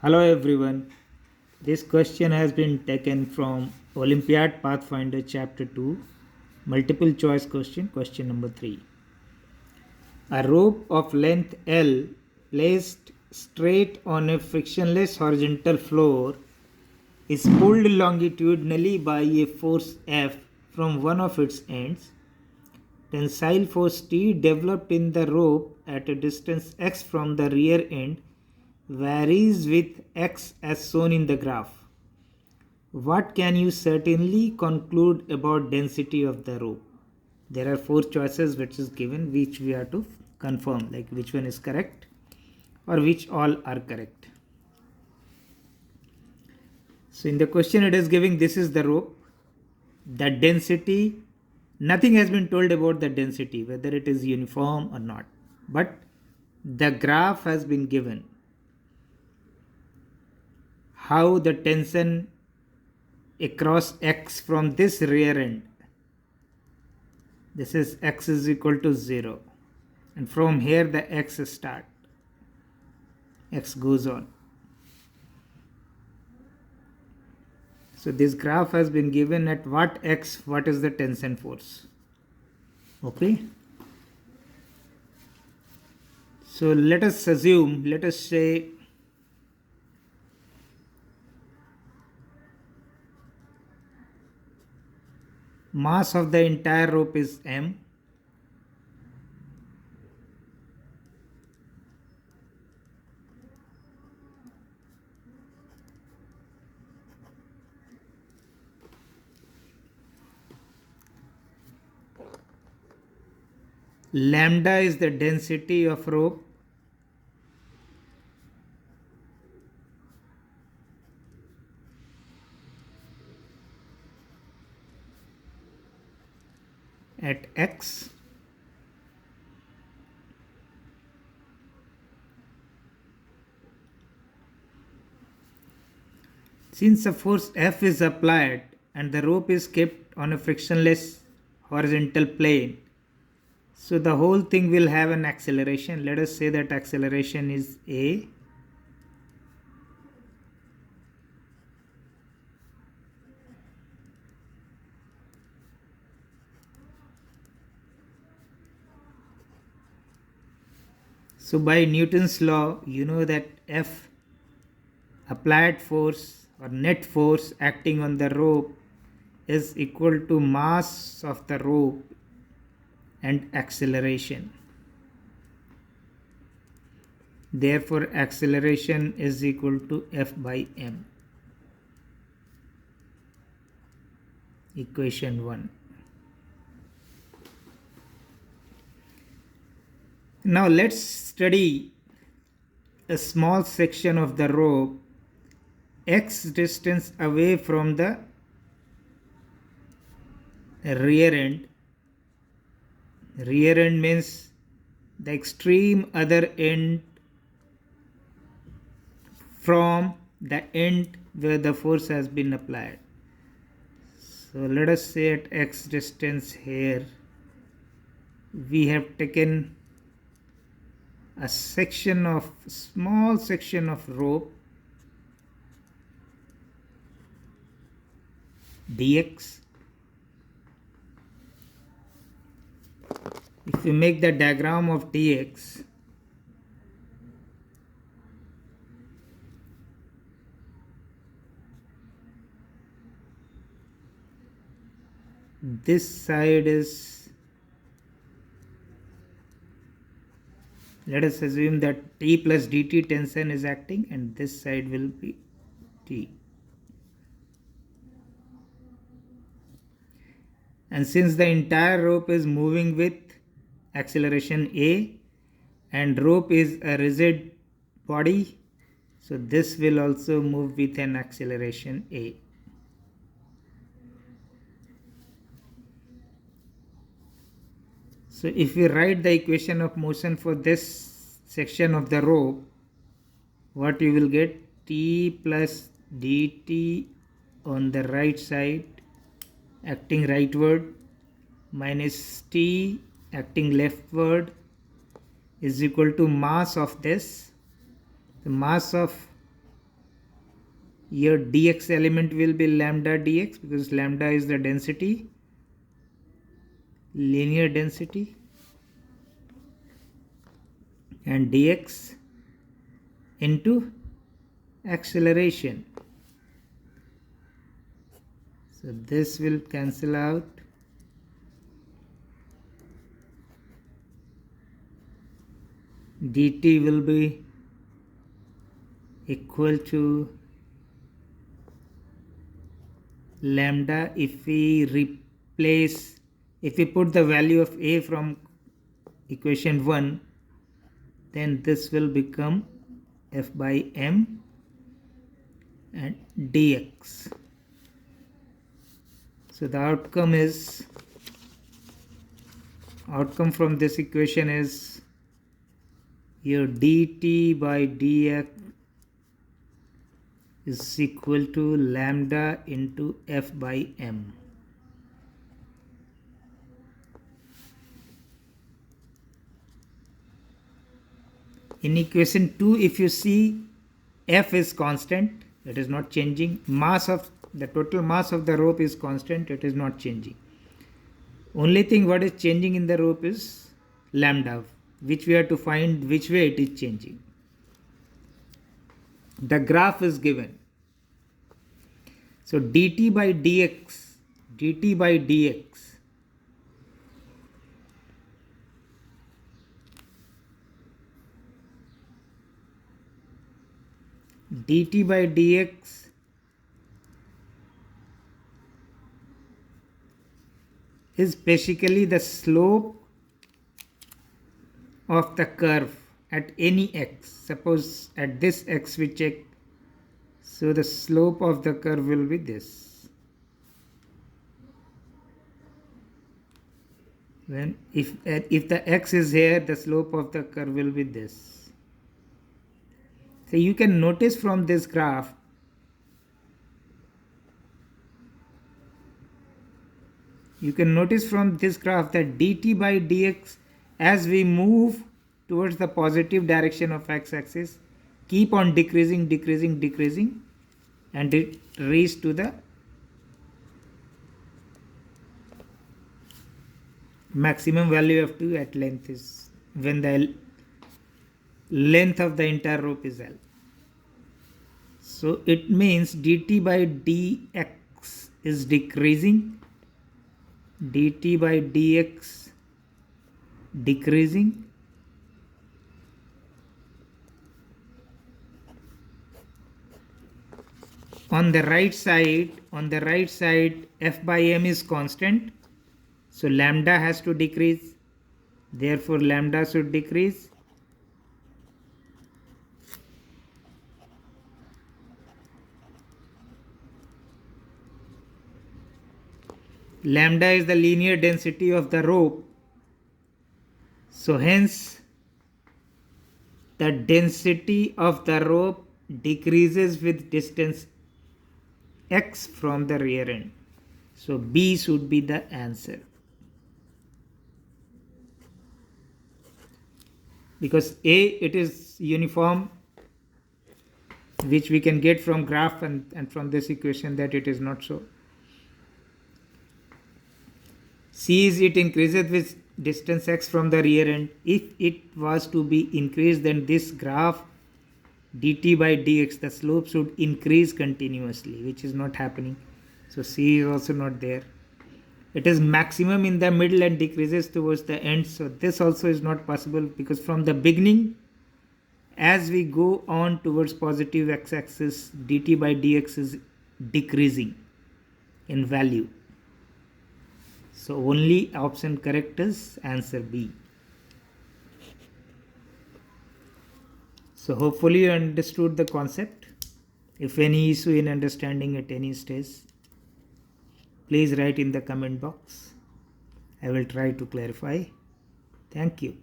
Hello everyone. This question has been taken from Olympiad Pathfinder Chapter 2, multiple choice question number 3. A rope of length L placed straight on a frictionless horizontal floor is pulled longitudinally by a force F from one of its ends. Tensile force T developed in the rope at a distance x from the rear end varies with x as shown in the graph. What can you certainly conclude about density of the rope? There are four choices which is given, which we have to confirm, like which one is correct or which all are correct. So in the question it is giving this is the rope, the density, nothing has been told about the density, whether it is uniform or not, but the graph has been given. How the tension across x from this rear end, this is x is equal to 0, and from here the x start, x goes on. So this graph has been given at what x, what is the tension force. Okay, so let us assume, let us say mass of the entire rope is m. Lambda is the density of rope. At x. Since a force F is applied and the rope is kept on a frictionless horizontal plane, so the whole thing will have an acceleration. Let us say that acceleration is a. So by Newton's law, you know that F, applied force or net force acting on the rope, is equal to mass of the rope and acceleration. Therefore acceleration is equal to F by m. Equation 1. Now let's study a small section of the rope x distance away from the rear end. Rear end means the extreme other end from the end where the force has been applied. So let us say at x distance here we have taken a small section of rope dx. If we make the diagram of dx, this side is, let us assume that T plus dt tension is acting and this side will be T. And since the entire rope is moving with acceleration A and rope is a rigid body, so this will also move with an acceleration A. So if we write the equation of motion for this section of the rope, what you will get, T plus dt on the right side acting rightward minus T acting leftward is equal to mass of this. The mass of your dx element will be lambda dx, because lambda is the density, linear density, and dx into acceleration. So this will cancel out. Dt will be equal to lambda. If we put the value of a from equation 1, then this will become f by m and dx. So the outcome from this equation is your dt by dx is equal to lambda into f by m. In equation 2, if you see, f is constant, it is not changing. The total mass of the rope is constant, it is not changing. Only thing what is changing in the rope is lambda, which we have to find which way it is changing. The graph is given. So dt by dx dt by dx is basically the slope of the curve at any x. Suppose at this x we check, so the slope of the curve will be this. Then if the x is here, the slope of the curve will be this. So you can notice from this graph that dt by dx, as we move towards the positive direction of x-axis, keep on decreasing, and it reaches to the maximum value of 2 at length is when the length of the entire rope is L. So it means dt by dx is decreasing, dt by dx decreasing, on the right side f by m is constant, so lambda has to decrease, therefore lambda should decrease. Lambda is the linear density of the rope, so hence the density of the rope decreases with distance x from the rear end. So B should be the answer, because A, it is uniform, which we can get from graph and from this equation that it is not so. C is it increases with distance x from the rear end. If it was to be increased, then this graph dt by dx, the slope should increase continuously, which is not happening. So C is also not there. It is maximum in the middle and decreases towards the end. So this also is not possible, because from the beginning, as we go on towards positive x-axis, dt by dx is decreasing in value. So only option correct is answer B. So hopefully you understood the concept. If any issue in understanding at any stage, please write in the comment box. I will try to clarify. Thank you.